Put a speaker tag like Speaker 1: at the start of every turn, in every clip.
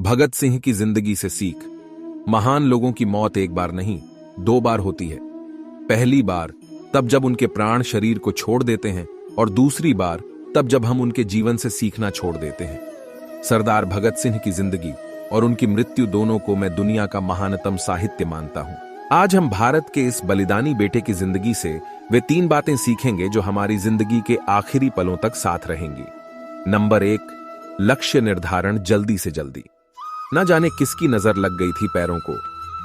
Speaker 1: भगत सिंह की जिंदगी से सीख। महान लोगों की मौत एक बार नहीं, 2 बार होती है। पहली बार तब जब उनके प्राण शरीर को छोड़ देते हैं और दूसरी बार तब जब हम उनके जीवन से सीखना छोड़ देते हैं। सरदार भगत सिंह की जिंदगी और उनकी मृत्यु दोनों को मैं दुनिया का महानतम साहित्य मानता हूं। आज हम भारत के इस बलिदानी बेटे की जिंदगी से वे 3 बातें सीखेंगे जो हमारी जिंदगी के आखिरी पलों तक साथ रहेंगी। नंबर 1, लक्ष्य निर्धारण जल्दी से जल्दी। न जाने किसकी नजर लग गई थी पैरों को,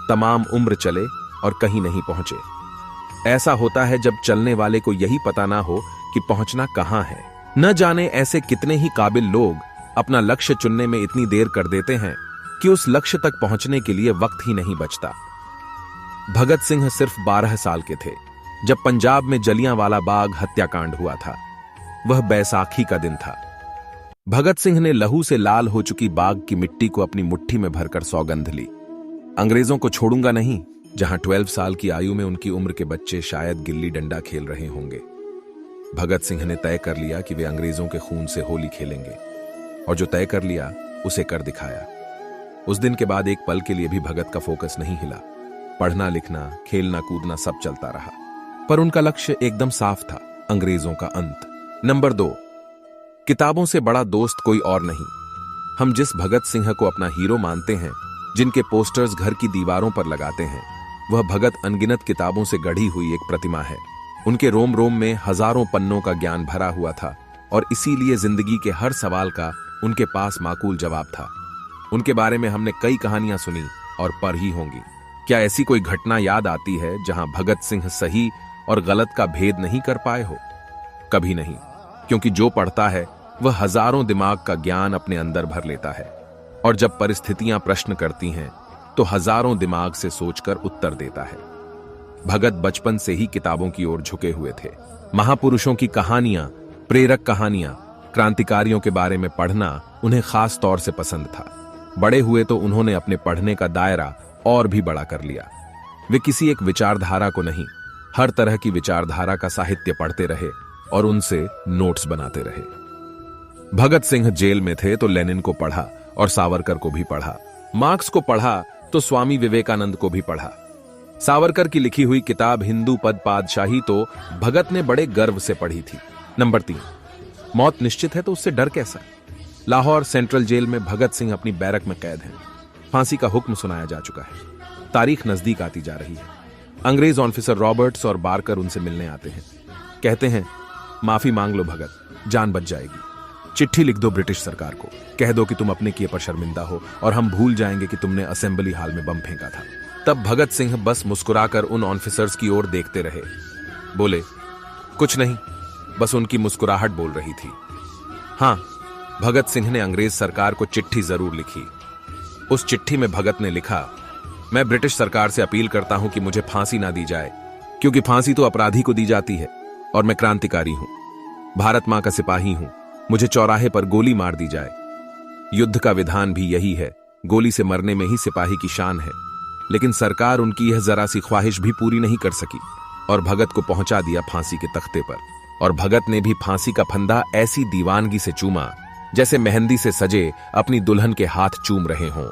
Speaker 1: तमाम उम्र चले और कहीं नहीं पहुंचे। ऐसा होता है जब चलने वाले को यही पता ना हो कि पहुंचना कहां है। न जाने ऐसे कितने ही काबिल लोग अपना लक्ष्य चुनने में इतनी देर कर देते हैं कि उस लक्ष्य तक पहुंचने के लिए वक्त ही नहीं बचता। भगत सिंह सिर्फ 12 साल के थे जब पंजाब में जलियांवाला बाग हत्याकांड हुआ था। वह बैसाखी का दिन था। भगत सिंह ने लहू से लाल हो चुकी बाग की मिट्टी को अपनी मुट्ठी में भरकर सौगंध ली। अंग्रेजों को छोड़ूंगा नहीं, जहां 12 साल की आयु में उनकी उम्र के बच्चे शायद गिल्ली डंडा खेल रहे होंगे। भगत सिंह ने तय कर लिया कि वे अंग्रेजों के खून से होली खेलेंगे, और जो तय कर लिया उसे कर दिखाया। उस दिन के बाद एक पल के लिए भी भगत का फोकस नहीं हिला। पढ़ना लिखना, खेलना कूदना सब चलता रहा, पर उनका लक्ष्य एकदम साफ था, अंग्रेजों का अंत। नंबर 2, किताबों से बड़ा दोस्त कोई और नहीं। हम जिस भगत सिंह को अपना हीरो मानते हैं, जिनके पोस्टर्स घर की दीवारों पर लगाते हैं, वह भगत अनगिनत किताबों से गढ़ी हुई एक प्रतिमा है। उनके रोम रोम में हजारों पन्नों का ज्ञान भरा हुआ था और इसीलिए जिंदगी के हर सवाल का उनके पास माकूल जवाब था। उनके बारे में हमने कई कहानियां सुनी और पढ़ी होंगी। क्या ऐसी कोई घटना याद आती है जहां भगत सिंह सही और गलत का भेद नहीं कर पाए हो? कभी नहीं, क्योंकि जो पढ़ता है वह हजारों दिमाग का ज्ञान अपने अंदर भर लेता है, और जब परिस्थितियां प्रश्न करती हैं तो हजारों दिमाग से सोचकर उत्तर देता है। भगत बचपन से ही किताबों की ओर झुके हुए थे। महापुरुषों की कहानियां, प्रेरक कहानियां, क्रांतिकारियों के बारे में पढ़ना उन्हें खास तौर से पसंद था। बड़े हुए तो उन्होंने अपने पढ़ने का दायरा और भी बड़ा कर लिया। वे किसी एक विचारधारा को नहीं, हर तरह की विचारधारा का साहित्य पढ़ते रहे और उनसे नोट्स बनाते रहे। भगत सिंह जेल में थे तो लेनिन को पढ़ा और सावरकर को भी पढ़ा। मार्क्स को पढ़ा तो स्वामी विवेकानंद को भी पढ़ा। सावरकर की लिखी हुई किताब हिंदू पद पादशाही तो भगत ने बड़े गर्व से पढ़ी थी। नंबर 3, मौत निश्चित है तो उससे डर कैसा। लाहौर सेंट्रल जेल में भगत सिंह अपनी बैरक में कैद हैं। फांसी का हुक्म सुनाया जा चुका है। तारीख नजदीक आती जा रही है। अंग्रेज ऑफिसर रॉबर्ट्स और बारकर उनसे मिलने आते हैं। कहते हैं, माफी मांग लो भगत, जान बच जाएगी। चिट्ठी लिख दो ब्रिटिश सरकार को, कह दो कि तुम अपने किए पर शर्मिंदा हो और हम भूल जाएंगे कि तुमने असेंबली हाल में बम फेंका था। तब भगत सिंह बस मुस्कुराकर उन ऑफिसर्स की ओर देखते रहे। बोले, कुछ नहीं, बस उनकी मुस्कुराहट बोल रही थी। हां, भगत सिंह ने अंग्रेज सरकार को चिट्ठी जरूर लिखी। उस चिट्ठी में भगत ने लिखा, मैं ब्रिटिश सरकार से अपील करता हूं कि मुझे फांसी ना दी जाए, क्योंकि फांसी तो अपराधी को दी जाती है और मैं क्रांतिकारी हूं, भारत मां का सिपाही हूं। मुझे चौराहे पर गोली मार दी जाए। युद्ध का विधान भी यही है, गोली से मरने में ही सिपाही की शान है। लेकिन सरकार उनकी यह जरा सी ख्वाहिश भी पूरी नहीं कर सकी और भगत को पहुंचा दिया फांसी के तख्ते पर। और भगत ने भी फांसी का फंदा ऐसी दीवानगी से चूमा जैसे मेहंदी से सजे अपनी दुल्हन के हाथ चूम रहे हों।